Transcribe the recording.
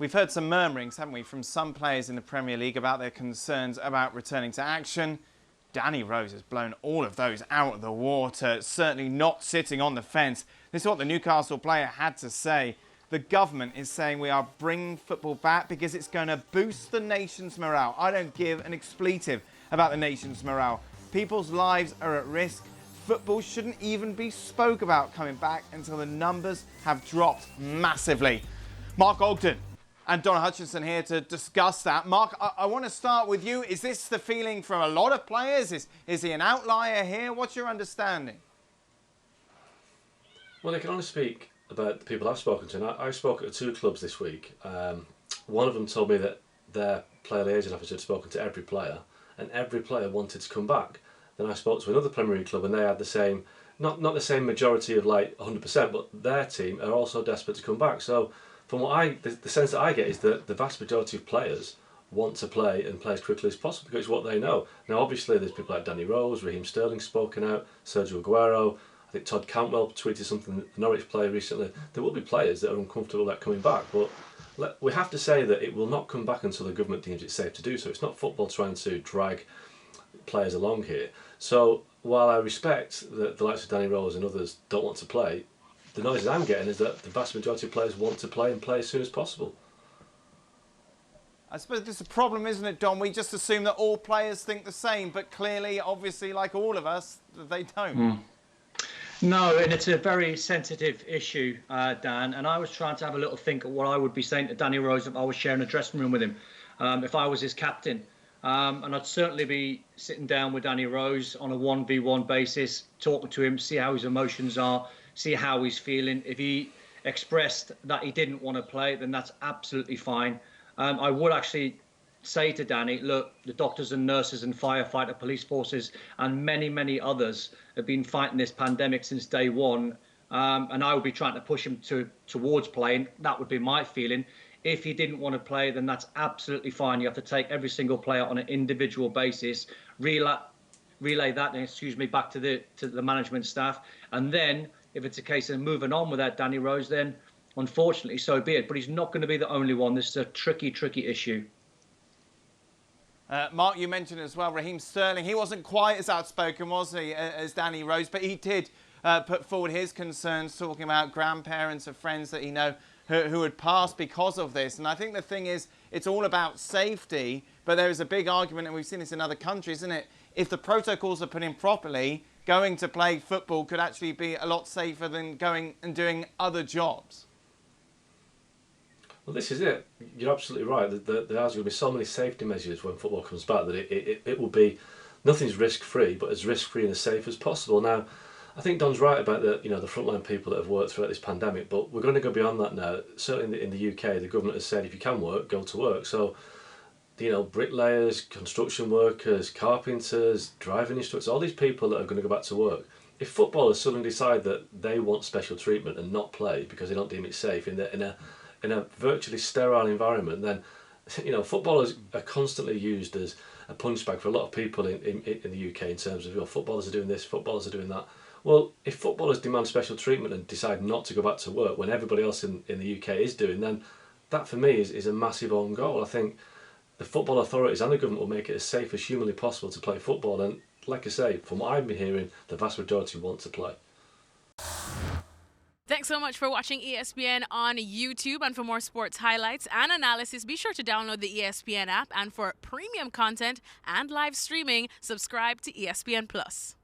We've heard some murmurings, haven't we, from some players in the Premier League about their concerns about returning to action. Danny Rose has blown all of those out of the water, certainly not sitting on the fence. This is what the Newcastle player had to say. The government is saying we are bringing football back because it's going to boost the nation's morale. I don't give an expletive about the nation's morale. People's lives are at risk. Football shouldn't even be spoke about coming back until the numbers have dropped massively. Mark Ogden and Don Hutchison here to discuss that. Mark, I want to start with you. Is this the feeling from a lot of players? Is he an outlier here? What's your understanding? Well, I can only speak about the people I've spoken to. And I've spoken to 2 clubs this week. One of them told me that their player liaison officer had spoken to every player, and every player wanted to come back. Then I spoke to another Premier League club, and they had the same, not the same majority of like 100%, but their team are also desperate to come back. So from what the sense that I get is that the vast majority of players want to play and play as quickly as possible because it's what they know. Now, obviously, there's people like Danny Rose, Raheem Sterling spoken out, Sergio Aguero. I think Todd Cantwell tweeted something, the Norwich player recently. There will be players that are uncomfortable about coming back, but we have to say that it will not come back until the government deems it safe to do so. It's not football trying to drag players along here. So while I respect that the likes of Danny Rose and others don't want to play, the noises I'm getting is that the vast majority of players want to play and play as soon as possible. I suppose this is a problem, isn't it, Don? We just assume that all players think the same, but clearly, obviously, like all of us, they don't. No, and it's a very sensitive issue, Dan, and I was trying to have a little think of what I would be saying to Danny Rose if I was sharing a dressing room with him, if I was his captain. And I'd certainly be sitting down with Danny Rose on a 1v1 basis, talking to him, see how his emotions are, see how he's feeling. If he expressed that he didn't want to play, then that's absolutely fine. I would actually say to Danny, look, the doctors and nurses and firefighter police forces and many, many others have been fighting this pandemic since day one. And I would be trying to push him towards playing. That would be my feeling. If he didn't want to play, then that's absolutely fine. You have to take every single player on an individual basis, relay that, back to the management staff. And then, if it's a case of moving on without Danny Rose, then unfortunately, so be it. But he's not going to be the only one. This is a tricky, tricky issue. Mark, you mentioned as well, Raheem Sterling. He wasn't quite as outspoken, was he, as Danny Rose, but he did put forward his concerns, talking about grandparents of friends that he know who had passed because of this. And I think the thing is, it's all about safety, but there is a big argument, and we've seen this in other countries, isn't it? If the protocols are put in properly, going to play football could actually be a lot safer than going and doing other jobs. Well, this is it. You're absolutely right. There's going to be so many safety measures when football comes back that it will be, nothing's risk-free, but as risk-free and as safe as possible. Now, I think Don's right about the frontline people that have worked throughout this pandemic, but we're going to go beyond that now. Certainly in the UK, the government has said if you can work, go to work. So, bricklayers, construction workers, carpenters, driving instructors, all these people that are going to go back to work. If footballers suddenly decide that they want special treatment and not play because they don't deem it safe in a virtually sterile environment, then footballers are constantly used as a punch bag for a lot of people in the UK in terms of footballers are doing this, footballers are doing that. Well, if footballers demand special treatment and decide not to go back to work when everybody else in the UK is doing, then that for me is a massive own goal. I think the football authorities and the government will make it as safe as humanly possible to play football, and like I say, from what I've been hearing, the vast majority want to play. Thanks so much for watching ESPN on YouTube, and for more sports highlights and analysis, be sure to download the ESPN app, and for premium content and live streaming, subscribe to ESPN Plus.